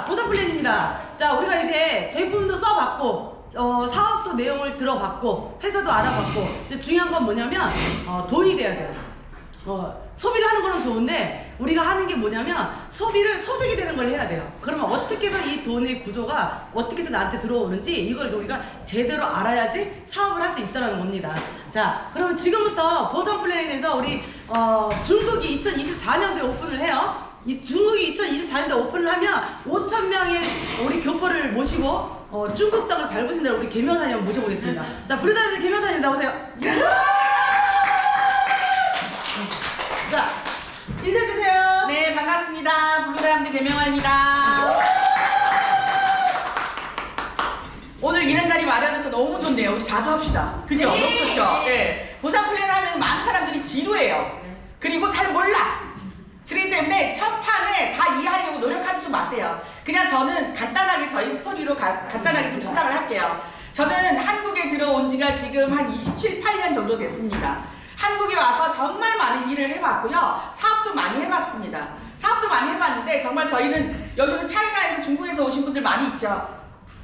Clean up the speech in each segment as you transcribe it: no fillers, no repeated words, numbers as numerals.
자, 보상 플랜입니다. 자, 우리가 이제 제품도 써봤고, 사업도 내용을 들어봤고, 회사도 알아봤고, 이제 중요한 건 뭐냐면, 돈이 돼야 돼요. 소비를 하는 거는 좋은데, 우리가 하는 게 뭐냐면, 소비를 소득이 되는 걸 해야 돼요. 그러면 어떻게 해서 이 돈의 구조가 어떻게 해서 나한테 들어오는지, 이걸 우리가 제대로 알아야지 사업을 할 수 있다는 겁니다. 자, 그러면 지금부터 보상 플랜에 대해서 우리, 중국이 2024년도에 오픈을 해요. 이 중국이 2024년도에 오픈을 하면 5,000명의 우리 교포를 모시고 중국 땅을 밟으신 대로 우리 계명사님 모셔보겠습니다. 자, 부르다면서 계명사님 나오세요. 자, 인사해주세요. 네, 반갑습니다. 블루다이아몬드 개명아입니다. 오늘 이런 자리 마련해서 너무 좋네요. 우리 자주 합시다. 그죠? 네. 너무 좋죠? 네. 보상 플랜 하면 많은 사람들이 지루해요. 그리고 잘 몰라. 그렇기 때문에 첫 판에 다 이해하려고 노력하지도 마세요. 그냥 저는 간단하게 저희 스토리로 간단하게 좀 시작을 할게요. 저는 한국에 들어온 지가 지금 한 27, 8년 정도 됐습니다. 한국에 와서 정말 많은 일을 해봤고요. 사업도 많이 해봤습니다. 사업도 많이 해봤는데 정말 저희는 여기서 차이나에서 중국에서 오신 분들 많이 있죠.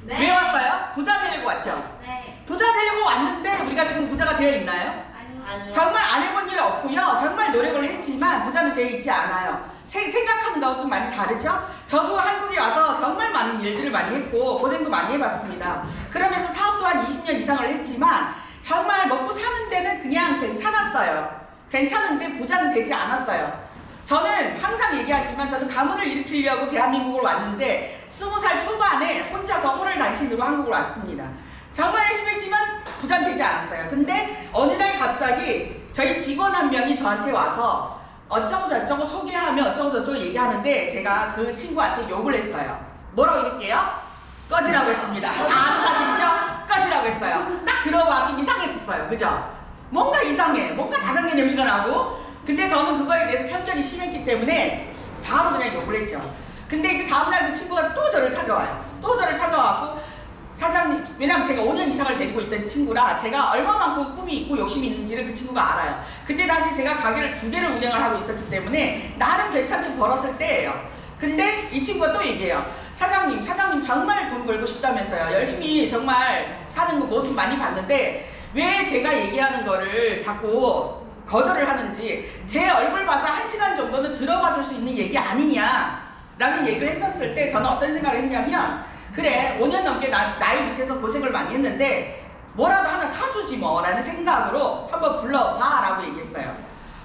네. 왜 왔어요? 부자 되려고 왔죠. 네. 부자 되려고 왔는데 우리가 지금 부자가 되어 있나요? 아니요. 정말 안 해본 일 없고요. 정말 노력을 했지만 부자는 되어 있지 않아요. 생각하는 거하고 좀 많이 다르죠? 저도 한국에 와서 정말 많은 일들을 많이 했고 고생도 많이 해봤습니다. 그러면서 사업도 한 20년 이상을 했지만 정말 먹고 사는 데는 그냥 괜찮았어요. 괜찮은데 부자는 되지 않았어요. 저는 항상 얘기하지만 저는 가문을 일으키려고 대한민국을 왔는데 20살 초반에 혼자서 호를단신으로 한국을 왔습니다. 정말 열심히 했지만 부자는 되지 않았어요. 근데 어느 날 갑자기 저희 직원 한 명이 저한테 와서 어쩌고 저쩌고 소개하며 어쩌고 저쩌고 얘기하는데 제가 그 친구한테 욕을 했어요. 뭐라고 얘기할게요? 꺼지라고 했습니다. 아는 사실이죠? 꺼지라고 했어요. 딱 들어봐도 이상했었어요. 그죠? 뭔가 이상해. 뭔가 다단계 냄새가 나고 근데 저는 그거에 대해서 편견이 심했기 때문에 바로 그냥 욕을 했죠. 근데 이제 다음날 그 친구가 또 저를 찾아와요. 또 저를 찾아와갖고 사장님, 왜냐면 제가 5년 이상을 데리고 있던 친구라 제가 얼마만큼 꿈이 있고 욕심이 있는지를 그 친구가 알아요. 그때 당시 제가 가게를 2개를 운영을 하고 있었기 때문에 나름 괜찮게 벌었을 때예요. 근데 이 친구가 또 얘기해요. 사장님 정말 돈 벌고 싶다면서요. 열심히 정말 사는 거 모습 많이 봤는데 왜 제가 얘기하는 거를 자꾸 거절을 하는지 제 얼굴 봐서 1시간 정도는 들어봐 줄 수 있는 얘기 아니냐 라는 얘기를 했었을 때 저는 어떤 생각을 했냐면 그래 5년 넘게 나이 밑에서 고생을 많이 했는데 뭐라도 하나 사주지 뭐 라는 생각으로 한번 불러봐 라고 얘기했어요.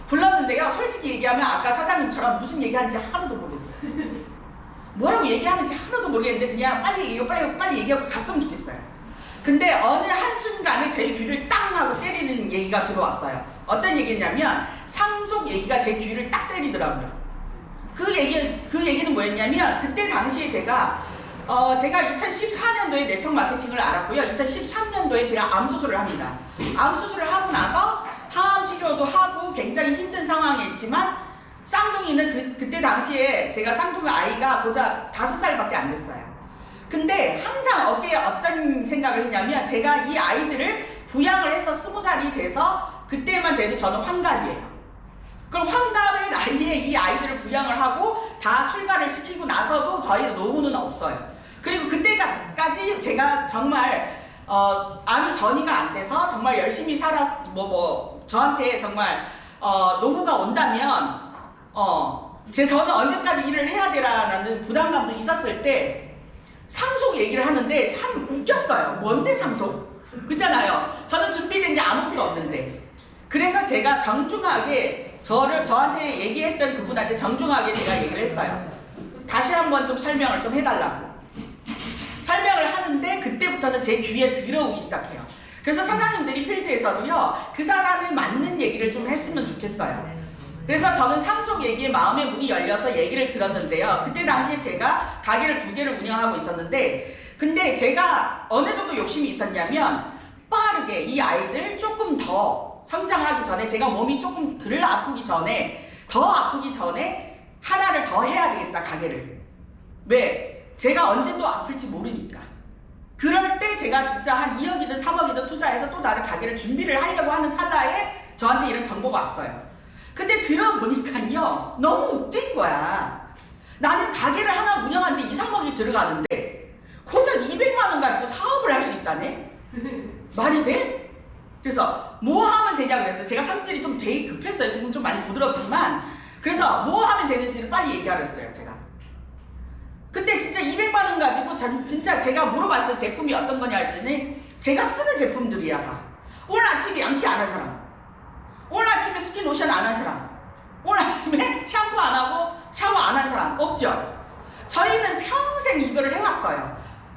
불렀는데요 솔직히 얘기하면 아까 사장님처럼 무슨 얘기하는지 하나도 모르겠어요. 뭐라고 얘기하는지 하나도 모르겠는데 그냥 빨리 얘기하고 갔으면 좋겠어요. 근데 어느 한순간에 제 귀를 땅 하고 때리는 얘기가 들어왔어요. 어떤 얘기냐면 상속 얘기가 제 귀를 딱 때리더라고요. 그 얘기는 뭐였냐면 그때 당시에 제가 2014년도에 네트워크 마케팅을 알았고요. 2013년도에 제가 암 수술을 합니다. 암 수술을 하고 나서 항암 치료도 하고 굉장히 힘든 상황에 있지만 쌍둥이는 그때 당시에 제가 쌍둥이 아이가 고작 5살밖에 안 됐어요. 근데 항상 어떤 생각을 했냐면 제가 이 아이들을 부양을 해서 20살이 돼서 그때만 돼도 저는 환갑이에요. 그럼 환갑의 나이에 이 아이들을 부양을 하고 다 출가를 시키고 나서도 저희 노후는 없어요. 그리고 그때까지 제가 정말 암이 전이가 안 돼서 정말 열심히 살아서 저한테 정말 노후가 온다면 저는 언제까지 일을 해야 되라는 부담감도 있었을 때 상속 얘기를 하는데 참 웃겼어요. 뭔데 상속? 그잖아요. 저는 준비된 게 아무것도 없는데. 그래서 제가 정중하게 저한테 얘기했던 그분한테 정중하게 제가 얘기를 했어요. 다시 한번 좀 설명을 좀 해달라고. 설명을 하는데 그때부터는 제 귀에 들어오기 시작해요. 그래서 사장님들이 필드에서도요. 그 사람에 맞는 얘기를 좀 했으면 좋겠어요. 그래서 저는 상속 얘기에 마음의 문이 열려서 얘기를 들었는데요. 그때 당시에 제가 가게를 2개를 운영하고 있었는데 근데 제가 어느 정도 욕심이 있었냐면 빠르게 이 아이들 조금 더 성장하기 전에 제가 몸이 조금 덜 아프기 전에 하나를 더 해야 되겠다 가게를. 왜? 제가 언제 또 아플지 모르니까. 그럴 때 제가 진짜 한 2억이든 3억이든 투자해서 또 다른 가게를 준비를 하려고 하는 찰나에 저한테 이런 정보가 왔어요. 근데 들어보니까요 너무 웃긴 거야. 나는 가게를 하나 운영하는데 2, 3억이 들어가는데 고작 200만 원 가지고 사업을 할 수 있다네? 말이 돼? 그래서 뭐 하면 되냐 그랬어요. 제가 성질이 좀 되게 급했어요. 지금 좀 많이 부드럽지만 그래서 뭐 하면 되는지를 빨리 얘기하려 했어요. 제가. 근데 진짜 200만 원 가지고 진짜 제가 물어봤어요. 제품이 어떤 거냐 했더니 제가 쓰는 제품들이야 다. 오늘 아침에 양치 안 한 사람, 오늘 아침에 스킨로션 안 한 사람, 오늘 아침에 샴푸 안 하고 샤워 안 한 사람 없죠? 저희는 평생 이거를 해왔어요.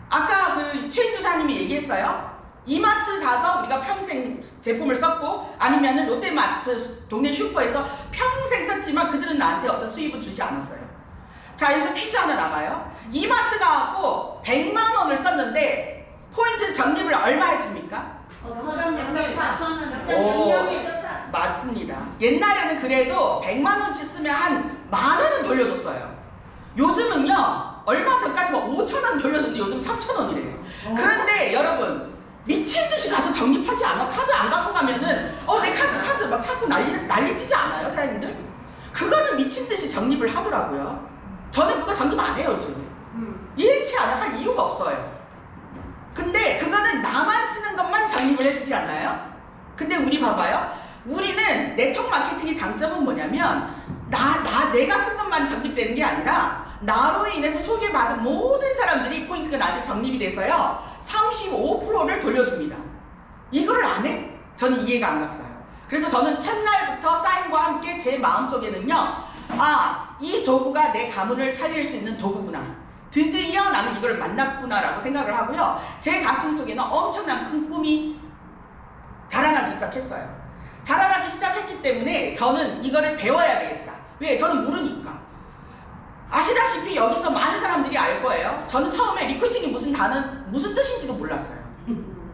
아까 그 최인주사님이 얘기했어요. 이마트 가서 우리가 평생 제품을 썼고 아니면은 롯데마트 동네 슈퍼에서 평생 썼지만 그들은 나한테 어떤 수입을 주지 않았어요. 자, 여기서 퀴즈 하나 나가요. 이마트 가고 100만 원을 썼는데 포인트 적립을 얼마 해줍니까? 4,000원. 오, 맞습니다. 옛날에는 그래도 100만 원치 쓰면 한 10,000원은 돌려줬어요. 요즘은요, 얼마 전까지만 5,000원 돌려줬는데 요즘 3,000원이래요. 그런데 여러분, 미친 듯이 가서 적립하지 않아? 카드 안 갖고 가면은, 내 카드 막 자꾸 난리 피지 않아요, 사장님들? 그거는 미친 듯이 적립을 하더라고요. 저는 그거 적립 안 해요, 요즘. 일치 안 할 이유가 없어요. 근데 그거는 나만 쓰는 것만 적립을 해주지 않나요? 근데 우리 봐봐요. 우리는 네트워크 마케팅의 장점은 뭐냐면 내가 쓴 것만 적립되는 게 아니라 나로 인해서 소개받은 모든 사람들이 포인트가 나한테 적립이 돼서요 35%를 돌려줍니다. 이거를 안 해? 저는 이해가 안 갔어요. 그래서 저는 첫날부터 사인과 함께 제 마음속에는요 이 도구가 내 가문을 살릴 수 있는 도구구나, 드디어 나는 이걸 만났구나 라고 생각을 하고요. 제 가슴 속에는 엄청난 큰 꿈이 자라나기 시작했어요. 자라나기 시작했기 때문에 저는 이거를 배워야 되겠다. 왜? 저는 모르니까. 아시다시피 여기서 많은 사람들이 알 거예요. 저는 처음에 리크루팅이 무슨 뜻인지도 몰랐어요.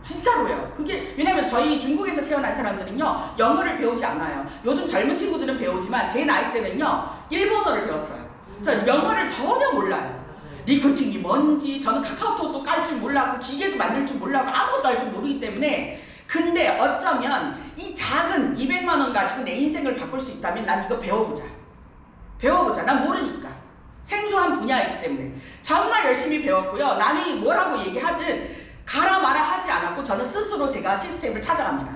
진짜로요. 그게 왜냐면 저희 중국에서 태어난 사람들은요 영어를 배우지 않아요. 요즘 젊은 친구들은 배우지만 제 나이 때는요 일본어를 배웠어요. 그래서 영어를 전혀 몰라요. 리크루팅이 뭔지, 저는 카카오톡도 깔 줄 몰랐고 기계도 만들 줄 몰랐고 아무것도 할 줄 모르기 때문에. 근데 어쩌면 이 작은 200만 원 가지고 내 인생을 바꿀 수 있다면 난 이거 배워보자. 난 모르니까. 생소한 분야이기 때문에 정말 열심히 배웠고요. 남이 뭐라고 얘기하든 가라 마라 하지 않았고 저는 스스로 제가 시스템을 찾아갑니다.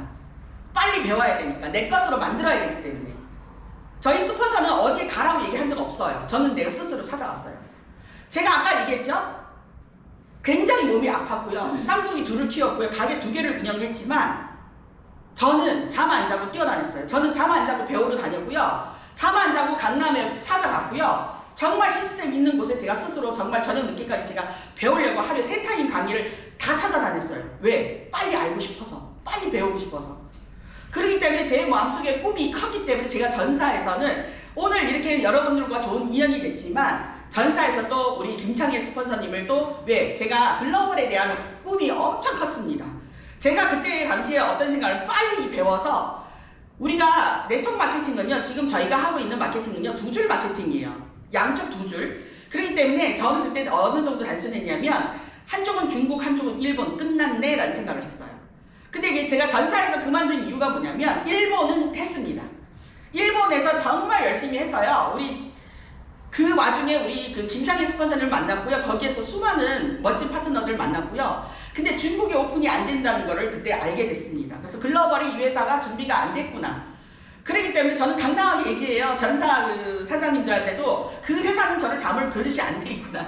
빨리 배워야 되니까 내 것으로 만들어야 되기 때문에. 저희 스폰서는 어디에 가라고 얘기한 적 없어요. 저는 내가 스스로 찾아갔어요. 제가 아까 얘기했죠? 굉장히 몸이 아팠고요. 쌍둥이 둘을 키웠고요. 가게 2개를 운영했지만 저는 잠 안 자고 뛰어다녔어요. 저는 잠 안 자고 배우러 다녔고요. 잠 안 자고 강남에 찾아갔고요. 정말 시스템 있는 곳에 제가 스스로 정말 저녁 늦게까지 제가 배우려고 하루에 3타임 강의를 다 찾아다녔어요. 왜? 빨리 알고 싶어서, 빨리 배우고 싶어서. 그렇기 때문에 제 마음속에 꿈이 컸기 때문에 제가 전사에서는 오늘 이렇게 여러분들과 좋은 인연이 됐지만 전사에서 또 우리 김창희 스폰서님을 또 왜? 제가 글로벌에 대한 꿈이 엄청 컸습니다. 제가 그때 당시에 어떤 생각을 빨리 배워서 우리가 네트워크 마케팅은요 지금 저희가 하고 있는 마케팅은요 2줄 마케팅이에요. 양쪽 2줄. 그렇기 때문에 저는 그때 어느 정도 단순했냐면 한쪽은 중국, 한쪽은 일본, 끝났네 라는 생각을 했어요. 근데 이게 제가 전사에서 그만둔 이유가 뭐냐면 일본은 했습니다. 일본에서 정말 열심히 해서요. 우리 그 와중에 우리 그 김창희 스폰서를 만났고요. 거기에서 수많은 멋진 파트너들 만났고요. 근데 중국에 오픈이 안 된다는 거를 그때 알게 됐습니다. 그래서 글로벌이 이 회사가 준비가 안 됐구나. 그렇기 때문에 저는 당당하게 얘기해요. 전사 그 사장님들한테도 그 회사는 저를 담을 그릇이 안 돼 있구나.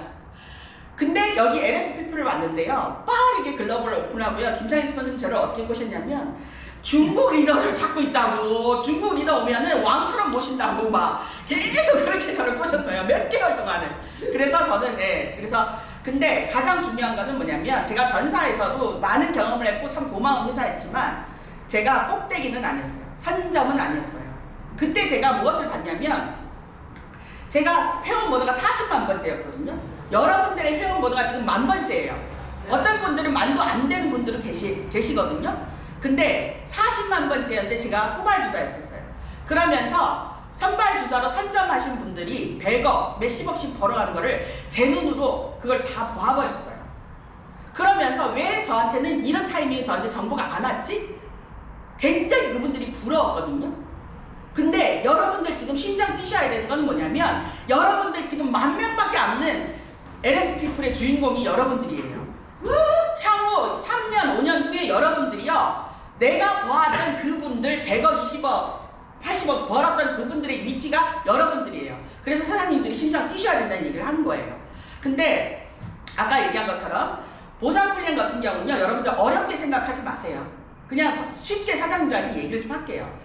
근데 여기 LSPP를 왔는데요. 빠르게 글로벌 오픈하고요. 김창희 스폰서님 저를 어떻게 꼬셨냐면 중국 리더를 찾고 있다고, 중국 리더 오면은 왕처럼 모신다고 막 계속 그렇게 저를 꼬셨어요. 몇 개월 동안을. 그래서 저는 그래서 근데 가장 중요한 거는 뭐냐면 제가 전사에서도 많은 경험을 했고 참 고마운 회사였지만 제가 꼭대기는 아니었어요. 선점은 아니었어요. 그때 제가 무엇을 봤냐면 제가 회원 번호가 40만 번째였거든요. 여러분들의 회원 번호가 지금 10,000번째예요. 어떤 분들은 만도 안 되는 분들은 계시거든요. 근데 40만 번째였는데 제가 후발주자였었어요. 그러면서 선발주자로 선점하신 분들이 100억, 몇십억씩 벌어가는 거를 제 눈으로 그걸 다 보아버렸어요. 그러면서 왜 저한테는 이런 타이밍에 저한테 정보가 안 왔지? 굉장히 그분들이 부러웠거든요. 근데 여러분들 지금 심장 뛰셔야 되는 건 뭐냐면 여러분들 지금 10,000명밖에 안 되는 LS 피플의 주인공이 여러분들이에요. 향후 3년, 5년 후에 여러분들이요. 내가 보았던 그분들 100억, 20억, 80억 벌었던 그분들의 위치가 여러분들이에요. 그래서 사장님들이 심장 뛰셔야 된다는 얘기를 하는 거예요. 근데 아까 얘기한 것처럼 보상 플랜 같은 경우는요. 여러분들 어렵게 생각하지 마세요. 그냥 쉽게 사장님들한테 얘기를 좀 할게요.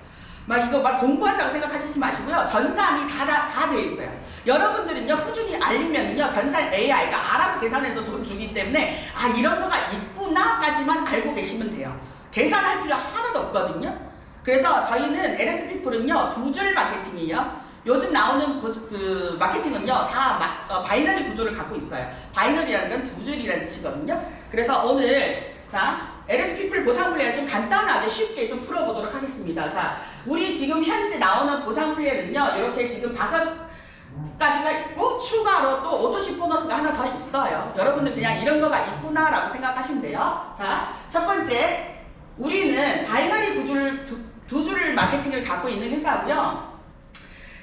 막 이거 막 공부한다고 생각하시지 마시고요. 전산이 다 되어 있어요. 여러분들은요, 꾸준히 알리면은요, 전산 AI가 알아서 계산해서 돈 주기 때문에, 아, 이런 거가 있구나까지만 알고 계시면 돼요. 계산할 필요 하나도 없거든요. 그래서 저희는 LS 피플은요, 2줄 마케팅이에요. 요즘 나오는 그 마케팅은요, 다 바이너리 구조를 갖고 있어요. 바이너리라는 건 2줄이라는 뜻이거든요. 그래서 오늘, 자, LS 피플 보상 플랜을 좀 간단하게 쉽게 좀 풀어보도록 하겠습니다. 자, 우리 지금 현재 나오는 보상 플랜은요, 이렇게 지금 5가지가 있고, 추가로 또 오토십 보너스가 하나 더 있어요. 여러분들 그냥 이런 거가 있구나라고 생각하시면 돼요. 자, 첫 번째, 우리는 바이너리 구조를 두 줄을 마케팅을 갖고 있는 회사고요.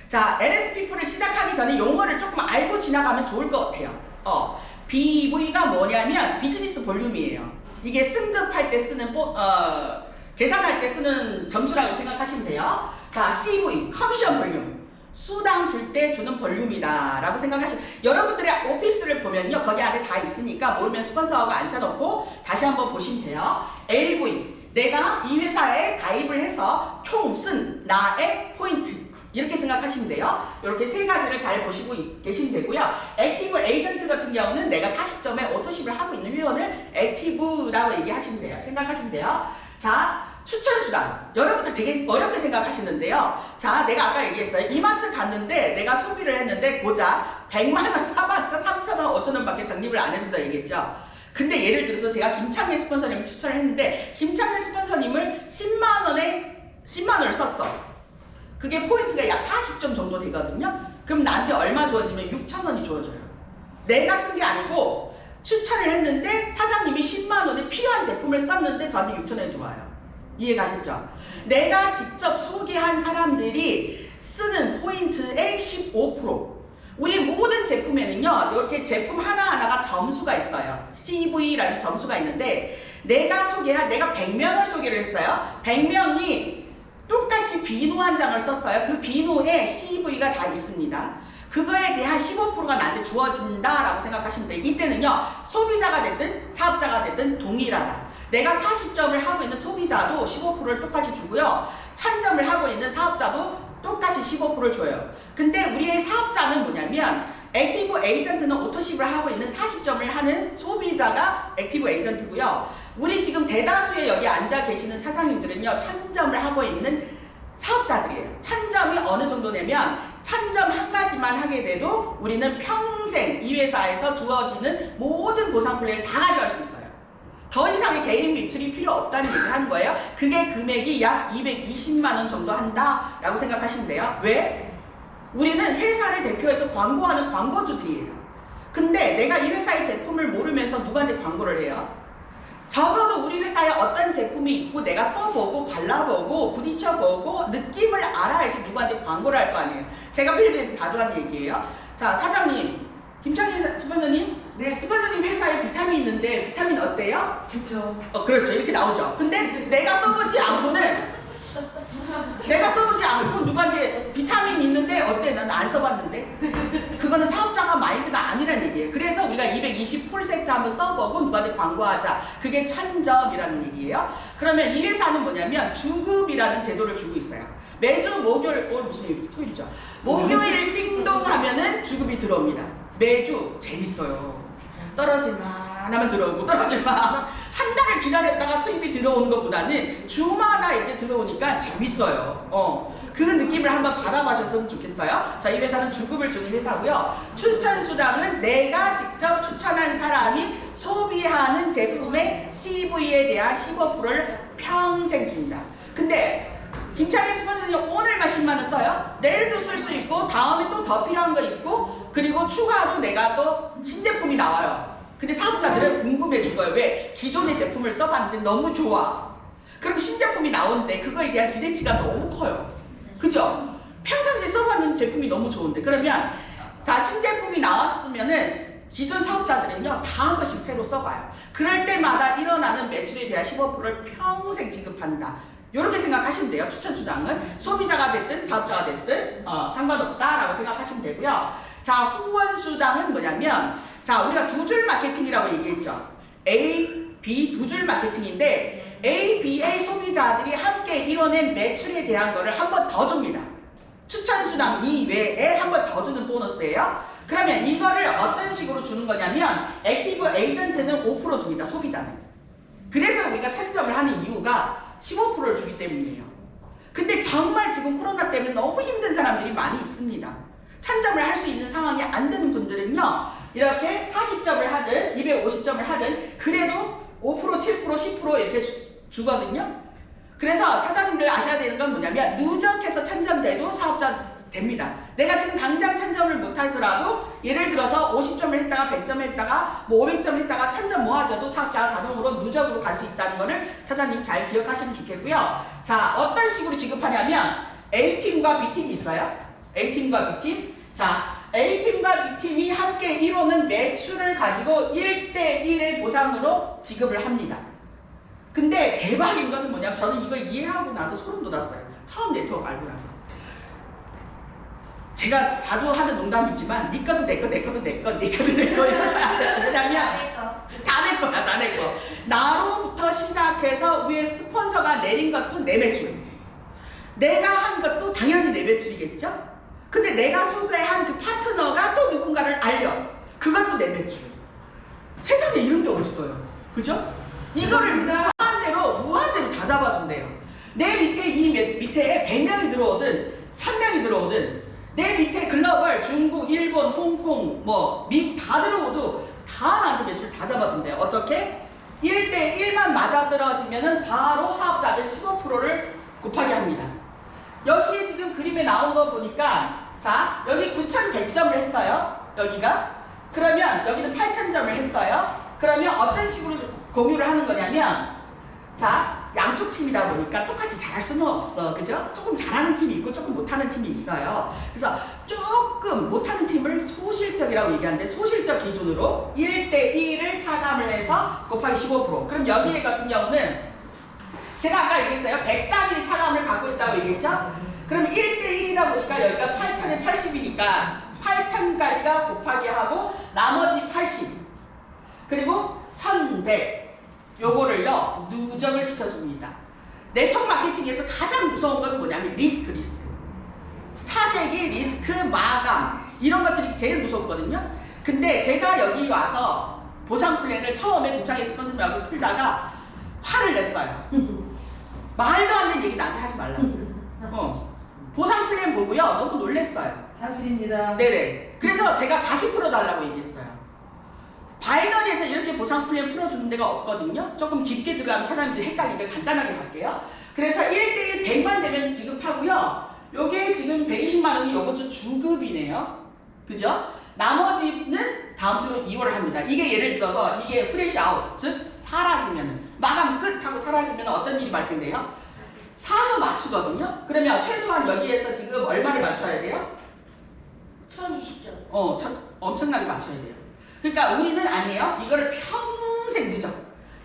자, LS 피플을 시작하기 전에 용어를 조금 알고 지나가면 좋을 것 같아요. BV가 뭐냐면 비즈니스 볼륨이에요. 이게 승급할 때 쓰는 계산할 때 쓰는 점수라고 생각하시면 돼요. 자, CV 커미션 볼륨, 수당 줄 때 주는 볼륨이다 라고 생각하시면, 여러분들의 오피스를 보면요, 거기 안에 다 있으니까 모르면 스폰서하고 앉혀놓고 다시 한번 보시면 돼요. LV, 내가 이 회사에 가입을 해서 총 쓴 나의 포인트, 이렇게 생각하시면 돼요. 이렇게 3가지를 잘 보시고 계시면 되고요. 액티브 에이전트 같은 경우는 내가 40점에 오토십을 하고 있는 회원을 액티브라고 얘기하시면 돼요. 생각하시면 돼요. 자, 추천수당. 여러분들 되게 어렵게 생각하시는데요. 자, 내가 아까 얘기했어요. 이마트 갔는데 내가 소비를 했는데 고작 100만원 사봤자 3,000원, 5,000원 밖에 적립을 안 해준다 얘기했죠. 근데 예를 들어서 제가 김창희 스폰서님을 추천을 했는데 김창희 스폰서님을 10만원을 썼어. 그게 포인트가 약 40점 정도 되거든요. 그럼 나한테 얼마 주어지면 6,000원이 주어져요. 내가 쓴 게 아니고 추천을 했는데 사장님이 10만원에 필요한 제품을 썼는데 저한테 6,000원이 들어와요. 이해 가셨죠? 내가 직접 소개한 사람들이 쓰는 포인트의 15%. 우리 모든 제품에는요, 이렇게 제품 하나하나가 점수가 있어요. CV라는 점수가 있는데, 내가 100명을 소개를 했어요. 100명이 똑같이 비누 한 장을 썼어요. 그 비누에 CV가 다 있습니다. 그거에 대한 15%가 나한테 주어진다라고 생각하시면 돼요. 이때는요, 소비자가 됐든 사업자가 됐든 동일하다. 내가 40점을 하고 있는 소비자도 15%를 똑같이 주고요. 1000점을 하고 있는 사업자도 똑같이 15%를 줘요. 근데 우리의 사업자는 뭐냐면, 액티브 에이전트는 오토십을 하고 있는 40점을 하는 소비자가 액티브 에이전트고요. 우리 지금 대다수의 여기 앉아 계시는 사장님들은요, 1000점을 하고 있는 사업자들이에요. 1000점이 어느 정도 되면 1000점 한 가지만 하게 돼도 우리는 평생 이 회사에서 주어지는 모든 보상 플랜을 다 가져갈 수 있어요. 더 이상의 개인 매출이 필요 없다는 얘기를 하는 거예요. 그게 금액이 약 220만원 정도 한다라고 생각하시면 돼요. 왜? 우리는 회사를 대표해서 광고하는 광고주들이에요. 근데 내가 이 회사의 제품을 모르면서 누구한테 광고를 해요? 적어도 우리 회사에 어떤 제품이 있고 내가 써보고 발라보고 부딪혀보고 느낌을 알아야지 누구한테 광고를 할 거 아니에요. 제가 필드에서 자주 하는 얘기예요. 자, 사장님, 김창희 스폰서님, 네, 스폰서님 회사에 비타민 있는데 비타민 어때요? 좋죠. 그렇죠. 이렇게 나오죠. 근데 내가 써보지 않고는 누구한테 비타민 있는데 어때? 난 안 써봤는데. 그거는 사업자가 마인드가 아니란 얘기예요. 그래서 우리가 220 풀세트 한번 써보고 누구한테 광고하자. 그게 1000점이라는 얘기예요. 그러면 이 회사는 뭐냐면 주급이라는 제도를 주고 있어요. 매주 목요일, 무슨 일이 토요일이죠. 목요일 띵동 하면은 주급이 들어옵니다. 매주 재밌어요. 떨어질만 하면 들어오고 떨어질만 한 달을 기다렸다가 수입이 들어오는 것보다는 주마다 이렇게 들어오니까 재밌어요. 그 느낌을 한번 받아보셨으면 좋겠어요. 자, 이 회사는 주급을 주는 회사고요. 추천수당은 내가 직접 추천한 사람이 소비하는 제품의 CV에 대한 15%를 평생 줍니다. 근데 김창희 스폰서님 오늘만 10만원 써요? 내일도 쓸 수 있고 다음에 또 더 필요한 거 있고 그리고 추가로 내가 또 신제품이 나와요. 근데 사업자들은 궁금해 죽어요. 왜? 기존의 제품을 써봤는데 너무 좋아. 그럼 신제품이 나오는데 그거에 대한 기대치가 너무 커요. 그죠? 평상시에 써봤는 제품이 너무 좋은데 그러면 자, 신제품이 나왔으면은 기존 사업자들은요 다 한 번씩 새로 써봐요. 그럴 때마다 일어나는 매출에 대한 15%를 평생 지급한다. 이렇게 생각하시면 돼요. 추천수당은 소비자가 됐든 사업자가 됐든 상관없다라고 생각하시면 되고요. 자, 후원수당은 뭐냐면, 자, 우리가 두 줄 마케팅이라고 얘기했죠. A, B 두 줄 마케팅인데 A, B의 소비자들이 함께 이뤄낸 매출에 대한 거를 한 번 더 줍니다. 추천수당 이외에 한 번 더 주는 보너스예요. 그러면 이거를 어떤 식으로 주는 거냐면 액티브 에이전트는 5% 줍니다. 소비자는. 그래서 우리가 찬점을 하는 이유가 15%를 주기 때문이에요. 근데 정말 지금 코로나 때문에 너무 힘든 사람들이 많이 있습니다. 찬점을 할 수 있는 상황이 안 되는 분들은요, 이렇게 40점을 하든 250점을 하든 그래도 5%, 7%, 10% 이렇게 주거든요. 그래서 사장님들 아셔야 되는 건 뭐냐면 누적해서 찬점돼도 사업자 됩니다. 내가 지금 당장 찬점을 못 하더라도 예를 들어서 50점을 했다가 100점 했다가 뭐 500점 했다가 찬점 모아줘도 사업자가 자동으로 누적으로 갈 수 있다는 거를 사장님 잘 기억하시면 좋겠고요. 자, 어떤 식으로 지급하냐면 A팀과 B팀이 있어요. A팀과 B팀. 자, A팀과 B팀이 함께 이루는 매출을 가지고 1대1의 보상으로 지급을 합니다. 근데 대박인 거는 뭐냐면 저는 이거 이해하고 나서 소름 돋았어요. 처음 네트워크 알고 나서. 제가 자주 하는 농담이지만 네 거도 내 거, 내 거도 내 거, 네 거도 내 거 이런 왜냐면 다 내 거야, 다 내 거. 나로부터 시작해서 위에 스폰서가 내린 것도 내 매출. 내가 한 것도 당연히 내 매출이겠죠? 근데 내가 소개한 그 파트너가 또 누군가를 알려. 그것도 내 매출. 세상에 이런 게 어딨어요. 그죠? 이거를 무한대로 다 잡아준대요. 내 밑에 밑에 100명이 들어오든 1000명이 들어오든 내 밑에 글로벌 중국, 일본, 홍콩, 뭐 미국 다 들어오도 다 나한테 매출 다 잡아준대요. 어떻게? 1대1만 맞아떨어지면은 바로 사업자들 15%를 곱하게 합니다. 여기에 지금 그림에 나온 거 보니까 자, 여기 9,100점을 했어요. 여기가. 그러면 여기는 8,000점을 했어요. 그러면 어떤 식으로 공유를 하는 거냐면 자, 양쪽 팀이다 보니까 똑같이 잘할 수는 없어. 그죠? 조금 잘하는 팀이 있고 조금 못하는 팀이 있어요. 그래서 조금 못하는 팀을 소실적이라고 얘기하는데 소실적 기준으로 1대1을 차감을 해서 곱하기 15%. 그럼 여기 같은 경우는 제가 아까 얘기했어요. 100단위 차감을 갖고 있다고 얘기했죠? 그럼 1대1이다 보니까 여기가 8,000에 80이니까 8,000까지가 곱하기 하고 나머지 80 그리고 1,100 요거를요 누적을 시켜줍니다. 네트워크 마케팅에서 가장 무서운 건 뭐냐면 리스크. 사재기, 리스크, 마감 이런 것들이 제일 무섭거든요. 근데 제가 여기 와서 보상 플랜을 처음에 도착에 스폰서님하고 풀다가 화를 냈어요. 말도 안 되는 얘기 나한테 하지 말라고. 보상 플랜 보고요 너무 놀랬어요. 사실입니다. 네네. 그래서 제가 다시 풀어달라고 얘기했어요. 바이너리에서 이렇게 보상 플랜 풀어주는 데가 없거든요. 조금 깊게 들어가면 사람들이 헷갈리니까 간단하게 갈게요. 그래서 1대1 100만 되면 지급하고요. 요게 지금 120만 원이 요번 주 주급이네요. 그죠? 나머지는 다음 주 2월을 합니다. 이게 예를 들어서 이게 프레시 아웃, 즉 사라지면 마감 끝 하고 사라지면 어떤 일이 발생돼요? 사서 맞추거든요. 그러면 최소한 여기에서 지금 얼마를 맞춰야 돼요? 1,020점. 엄청나게 맞춰야 돼요. 그러니까 우리는 아니에요. 이거를 평생 누적,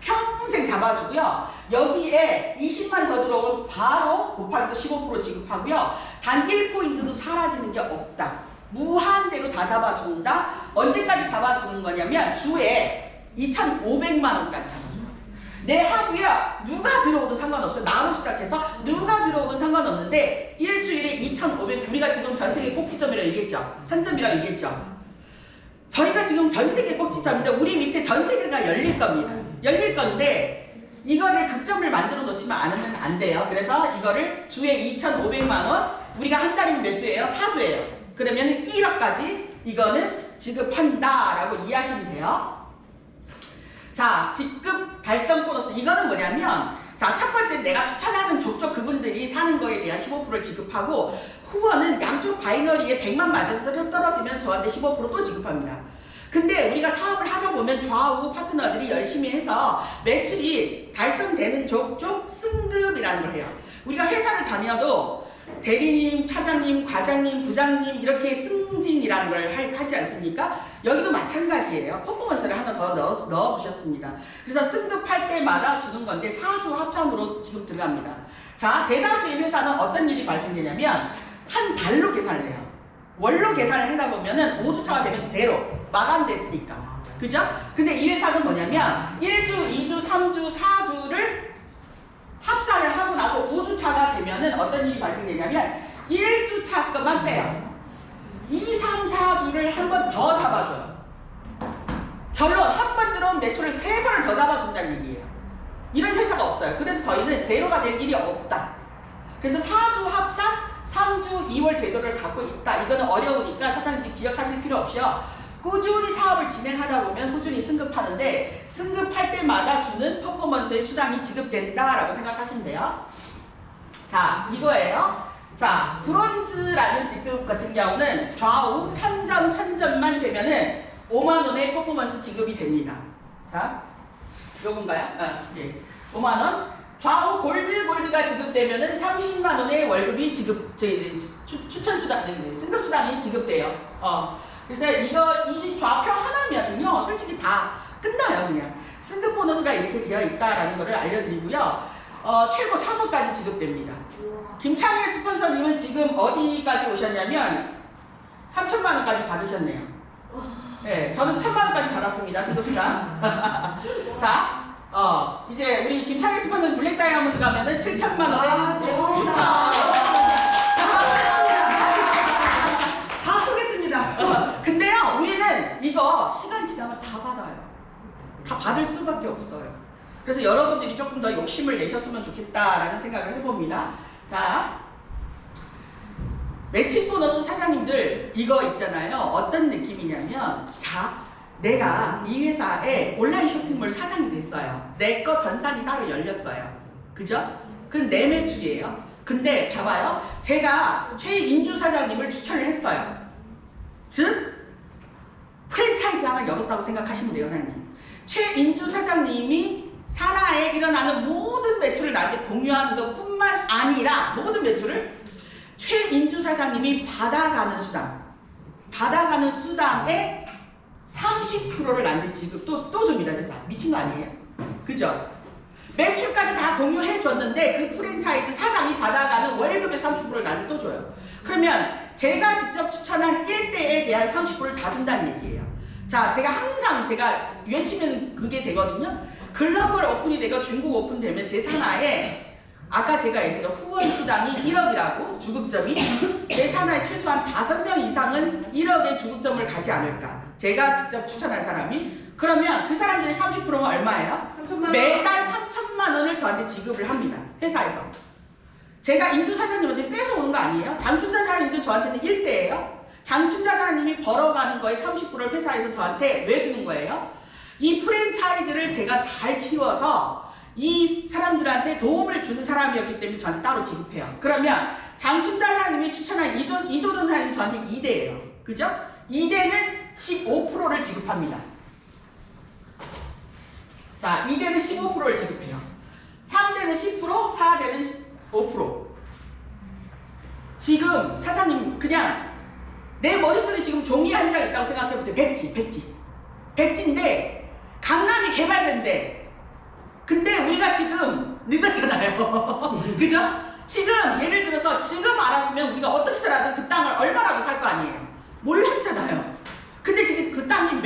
평생 잡아주고요. 여기에 20만 더 들어오면 바로 곱하기 15% 지급하고요. 단 1포인트도 사라지는 게 없다. 무한대로 다 잡아준다. 언제까지 잡아주는 거냐면 주에 2,500만 원까지 잡아줘요. 내 하루에 누가 들어오든 상관없어요. 나로 시작해서 누가 들어오든 상관없는데 일주일에 2,500, 우리가 지금 전세계 꼭지점이라고 얘기했죠. 선점이라고 얘기했죠. 저희가 지금 전세계 꼭지점인데 우리 밑에 전세계가 열릴 겁니다. 열릴 건데 이거를 극점을 만들어 놓지만 않으면 안 돼요. 그래서 이거를 주에 2,500만 원, 우리가 한 달이면 몇 주예요? 4주예요. 그러면 1억까지 이거는 지급한다라고 이해하시면 돼요. 자, 직급 달성 보너스. 이거는 뭐냐면 자, 첫 번째 내가 추천하는 족족 그분들이 사는 거에 대한 15%를 지급하고 후원은 양쪽 바이너리에 100만 맞아서 떨어지면 저한테 15% 또 지급합니다. 근데 우리가 사업을 하다 보면 좌우 파트너들이 열심히 해서 매출이 달성되는 족족 승급이라는 걸 해요. 우리가 회사를 다녀도 대리님, 차장님, 과장님, 부장님 이렇게 승진이라는 걸 하지 않습니까? 여기도 마찬가지예요. 퍼포먼스를 하나 더 넣어주셨습니다. 그래서 승급할 때마다 주는 건데 4주 합산으로 지금 들어갑니다. 자, 대다수의 회사는 어떤 일이 발생되냐면 한 달로 계산을 해요. 월로 계산을 하다 보면은 5주차가 되면 제로, 마감됐으니까. 그죠? 근데 이 회사는 뭐냐면 1주, 2주, 3주, 4주를 합산을 하고 나서 5주차가 되면은 어떤 일이 발생되냐면 1주차 것만 빼요. 2, 3, 4주를 한 번 더 잡아줘요. 결론, 한 번 들어온 매출을 3번을 더 잡아준다는 얘기예요. 이런 회사가 없어요. 그래서 저희는 제로가 될 일이 없다. 그래서 4주 합산, 3주 2월 제도를 갖고 있다. 이거는 어려우니까 사장님들이 기억하실 필요 없이요. 꾸준히 사업을 진행하다 보면 꾸준히 승급하는데 승급할 때마다 주는 퍼포먼스의 수당이 지급된다라고 생각하시면 돼요. 자, 이거예요. 자, 브론즈라는 직급 같은 경우는 좌우 1000점, 1000점만 되면은 5만 원의 퍼포먼스 지급이 됩니다. 자, 요건가요? 네. 5만 원. 좌우 골드가 지급되면은 30만 원의 월급이 추천수당, 승급수당이 지급돼요. 그래서 이 좌표 하나면은요, 솔직히 다 끝나요, 그냥. 승급 보너스가 이렇게 되어 있다라는 것을 알려드리고요. 최고 3억까지 지급됩니다. 김창일 스폰서님은 지금 어디까지 오셨냐면 3천만 원까지 받으셨네요. 네, 저는 1,000만 원까지 받았습니다, 승급수당. 자, 이제 우리 김창일 스폰서는 블랙 다이아몬드 가면은 7천만 원에 축하. 다 쏘겠습니다. 근데요, 우리는 이거 시간 지나면 다 받아요. 다 받을 수밖에 없어요. 그래서 여러분들이 조금 더 욕심을 내셨으면 좋겠다라는 생각을 해봅니다. 자, 매칭 보너스 사장님들 이거 있잖아요. 어떤 느낌이냐면, 자, 내가 이 회사에 온라인 쇼핑몰 사장이 됐어요. 내 거 전산이 따로 열렸어요. 그죠? 그건 내 매출이에요. 근데 봐봐요. 제가 최인주 사장님을 추천을 했어요. 즉 프랜차이즈 하나 열었다고 생각하시면 돼요, 하나님. 최인주 사장님이 산하에 일어나는 모든 매출을 나한테 공유하는 것뿐만 아니라 모든 매출을 최인주 사장님이 받아가는 수당의 30%를 나한테 지급 또 줍니다. 그래서 미친 거 아니에요? 그죠? 매출까지 다 공유해 줬는데 그 프랜차이즈 사장이 받아가는 월급의 30%를 나한테 또 줘요. 그러면 제가 직접 추천한 1대에 대한 30%를 다 준다는 얘기예요. 자, 제가 외치면 그게 되거든요. 글로벌 오픈이 되고 중국 오픈 되면 제 산하에 아까 제가 후원 수당이 1억이라고 주급점이 제 산하에 최소한 5명 이상은 1억의 주급점을 가지 않을까. 제가 직접 추천한 사람이. 그러면 그 사람들이 30%면 얼마예요? 매달 3천만 원을 저한테 지급을 합니다. 회사에서. 제가 인주 사장님한테 뺏어오는 거 아니에요? 장춘자 사장님도 저한테는 1대예요. 장춘자 사장님이 벌어가는 거에 30%를 회사에서 저한테 왜 주는 거예요? 이 프랜차이즈를 제가 잘 키워서 이 사람들한테 도움을 주는 사람이었기 때문에 저한테 따로 지급해요. 그러면 장춘자 사장님이 추천한 이소준 사장님이 저한테 2대예요. 그죠? 2대는 15%를 지급합니다. 자, 2대는 15%를 지급해요. 3대는 10%, 4대는 5%. 지금 사장님 그냥 내 머릿속에 지금 종이 한 장 있다고 생각해보세요. 백지인데 강남이 개발된대. 근데 우리가 지금 늦었잖아요. 그죠? 지금 예를 들어서 지금 알았으면 우리가 어떻게 해서라도 그 땅을 얼마라도 살 거 아니에요. 몰랐잖아요. 근데 지금 그 땅이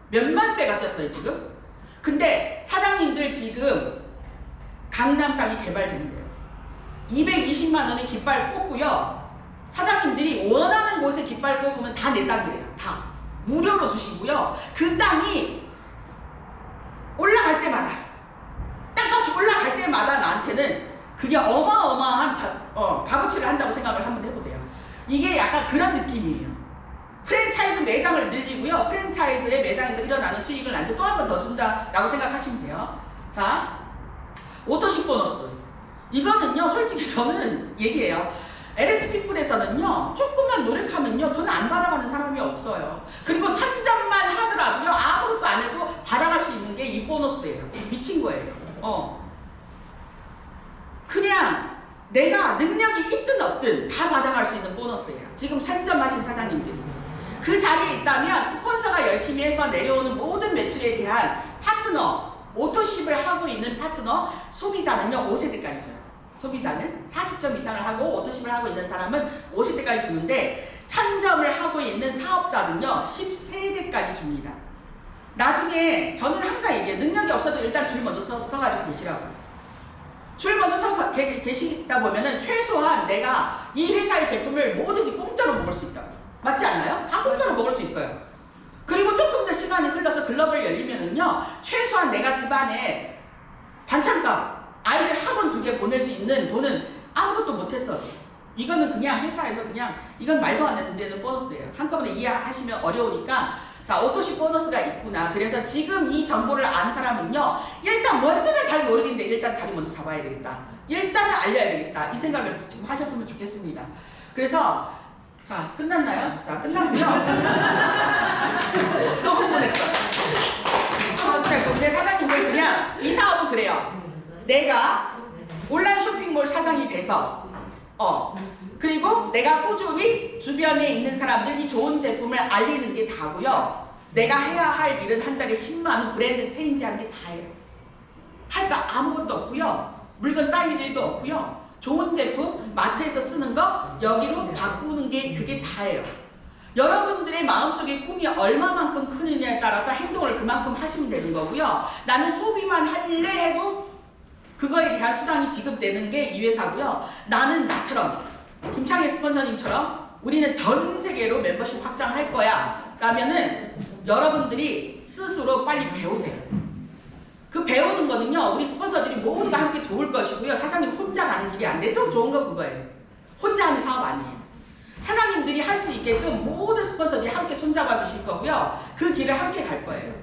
몇만 배가 떴어요 지금. 근데 사장님들 지금 강남 땅이 개발된대요. 220만 원에 깃발 꽂고요. 사장님들이 원하는 곳에 깃발 꽂으면 다 내 땅이래요. 다 무료로 주시고요. 그 땅이 올라갈 때마다, 땅값이 올라갈 때마다 나한테는 그게 어마어마한 값어치를 한다고 생각을 한번 해보세요. 이게 약간 그런 느낌이에요. 프랜차이즈 매장을 늘리고요. 프랜차이즈의 매장에서 일어나는 수익을 나한테 또 한 번 더 준다라고 생각하시면 돼요. 자, 오토식 보너스. 이거는요, 솔직히 저는 얘기해요. LS피플에서는요, 조금만 노력하면요, 돈 안 받아가는 사람이 없어요. 그리고 선점만 하더라도요, 아무것도 안 해도 받아갈 수 있는 게 이 보너스예요. 미친 거예요. 그냥 내가 능력이 있든 없든 다 받아갈 수 있는 보너스예요. 지금 선점하신 사장님들이 그 자리에 있다면 스폰서가 열심히 해서 내려오는 모든 매출에 대한 파트너, 오토십을 하고 있는 파트너, 소비자는요 5세대까지 줘요. 소비자는 40점 이상을 하고 오토십을 하고 있는 사람은 50대까지 주는데 1000점을 하고 있는 사업자는요 13대까지 줍니다. 나중에 저는 항상 얘기해요. 능력이 없어도 일단 줄 먼저 서가지고 계시라고. 줄 먼저 서 계시다 보면은 최소한 내가 이 회사의 제품을 뭐든지 공짜로 먹을 수 있다고. 맞지 않나요? 다 공짜로 먹을 수 있어요. 그리고 조금 더 시간이 흘러서 글러벌 열리면은요 최소한 내가 집안에 반찬값, 아이들 학원 2개 보낼 수 있는 돈은 아무것도 못했어도 이거는 그냥 회사에서 그냥 이건 말도 안 되는 보너스예요. 한꺼번에 이해하시면 어려우니까 자 오토십 보너스가 있구나. 그래서 지금 이 정보를 아는 사람은요 일단 뭔지는 잘 모르겠는데 일단 자리 먼저 잡아야 되겠다. 일단은 알려야 되겠다. 이 생각을 지금 하셨으면 좋겠습니다. 그래서 자 끝났나요? 자 끝났고요. 또 흥분했어. 근데 사장님들 그냥 이 사업은 그래요. 내가 온라인 쇼핑몰 사장이 돼서 그리고 내가 꾸준히 주변에 있는 사람들이 좋은 제품을 알리는 게 다고요. 내가 해야 할 일은 한 달에 10만 원 브랜드 체인지하는 게 다예요. 할 거 아무것도 없고요. 물건 쌓일 일도 없고요. 좋은 제품 마트에서 쓰는 거 여기로 바꾸는 게 그게 다예요. 여러분들의 마음속에 꿈이 얼마만큼 크느냐에 따라서 행동을 그만큼 하시면 되는 거고요. 나는 소비만 할래 해도 그거에 대한 수당이 지급되는 게 이 회사고요. 나는 나처럼 김창희 스폰서님처럼 우리는 전 세계로 멤버십 확장할 거야 라면은 여러분들이 스스로 빨리 배우세요. 그 배우는 거는요 우리 스폰서들이 모두가 함께 도울 것이고요. 사장님 혼자 가는 길이 안 돼. 더 좋은 거 그거예요. 혼자 하는 사업 아니에요. 사장님들이 할 수 있게끔 모든 스폰서들이 함께 손잡아 주실 거고요. 그 길을 함께 갈 거예요.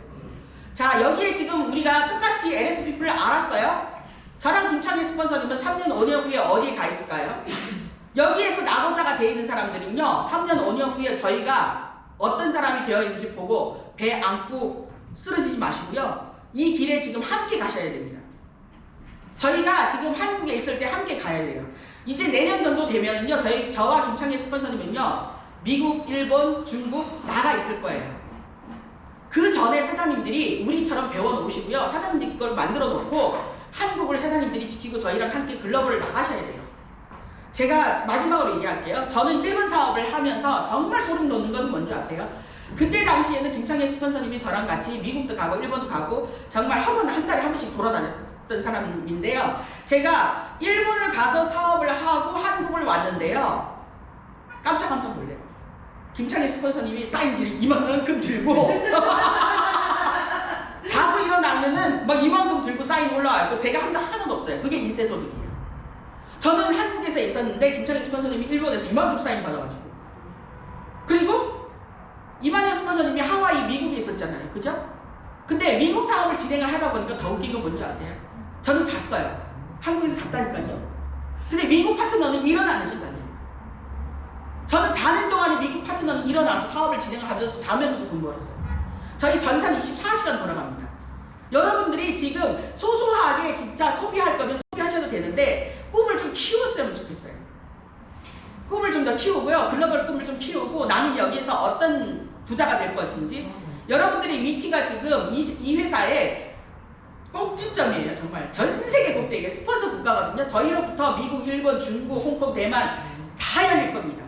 자 여기에 지금 우리가 똑같이 LSP를 알았어요. 저랑 김창희 스폰서님은 3년 5년 후에 어디에 가 있을까요? 여기에서 나고자가 되어 있는 사람들은요 3년 5년 후에 저희가 어떤 사람이 되어 있는지 보고 배 안고 쓰러지지 마시고요. 이 길에 지금 함께 가셔야 됩니다. 저희가 지금 한국에 있을 때 함께 가야 돼요. 이제 내년 정도 되면은요 저와 김창희 스폰서님은요 미국, 일본, 중국 나가 있을 거예요. 그 전에 사장님들이 우리처럼 배워놓으시고요. 사장님들 걸 만들어 놓고 한국을 사장님들이 지키고 저희랑 함께 글로벌을 나가셔야 돼요. 제가 마지막으로 얘기할게요. 저는 일본 사업을 하면서 정말 소름 돋는 건 뭔지 아세요? 그때 당시에는 김창희 스폰서님이 저랑 같이 미국도 가고 일본도 가고 정말 학원 한 달에 한 번씩 돌아다녔던 사람인데요. 제가 일본을 가서 사업을 하고 한국을 왔는데요. 깜짝 놀래요. 김창희 스폰서님이 사인지를 이만큼 들고 자고 일어나면은 막 이만큼 들고 사인 올라와있고 제가 한 게 하나도 없어요. 그게 인쇄소득이에요. 저는 한국에서 있었는데 김창희 스폰서님이 일본에서 이만큼 사인 받아가지고 그리고 이만현 스폰서님이 하와이 미국에 있었잖아요. 그죠? 근데 미국 사업을 진행을 하다 보니까 더 웃긴 건 뭔지 아세요? 저는 잤어요. 한국에서 잤다니까요. 근데 미국 파트너는 일어나는 시간이에요. 저는 자는 동안에 미국 파트너는 일어나서 사업을 진행을 하면서 자면서도 돈 벌었어요. 저희 전사는 24시간 돌아갑니다. 여러분들이 지금 소소하게 진짜 소비할 거면 소비하셔도 되는데 꿈을 좀 키웠으면 좋겠어요. 꿈을 좀 더 키우고요. 글로벌 꿈을 좀 키우고 나는 여기에서 어떤 부자가 될 것인지 여러분들의 위치가 지금 이 회사의 꼭지점이에요. 정말 전 세계 꼭대기에 스폰서 국가거든요. 저희로부터 미국, 일본, 중국, 홍콩, 대만 다 열릴 겁니다.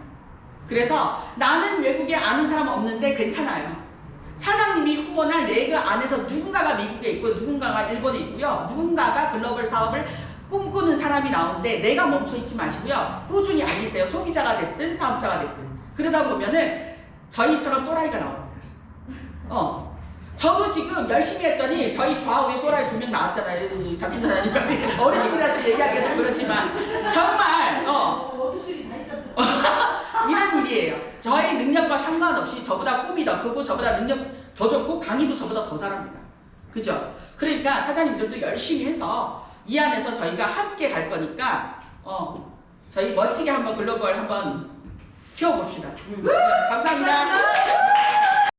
그래서 나는 외국에 아는 사람 없는데 괜찮아요. 사장님이 후원할 레그 안에서 누군가가 미국에 있고 누군가가 일본에 있고요. 누군가가 글로벌 사업을 꿈꾸는 사람이 나오는데 내가 멈춰있지 마시고요. 꾸준히 알리세요. 소비자가 됐든 사업자가 됐든. 그러다 보면은 저희처럼 또라이가 나옵니다. 저도 지금 열심히 했더니 저희 좌우에 또라이 2명 나왔잖아요. 잡힌다니까 어르신이라서 얘기하기가 좀 그렇지만 정말 이런 일이에요. 저의 능력과 상관없이 저보다 꿈이 더 크고 저보다 능력 더 좋고 강의도 저보다 더 잘합니다. 그죠? 그러니까 사장님들도 열심히 해서 이 안에서 저희가 함께 갈 거니까 저희 멋지게 한번 글로벌 한번 키워봅시다. 감사합니다.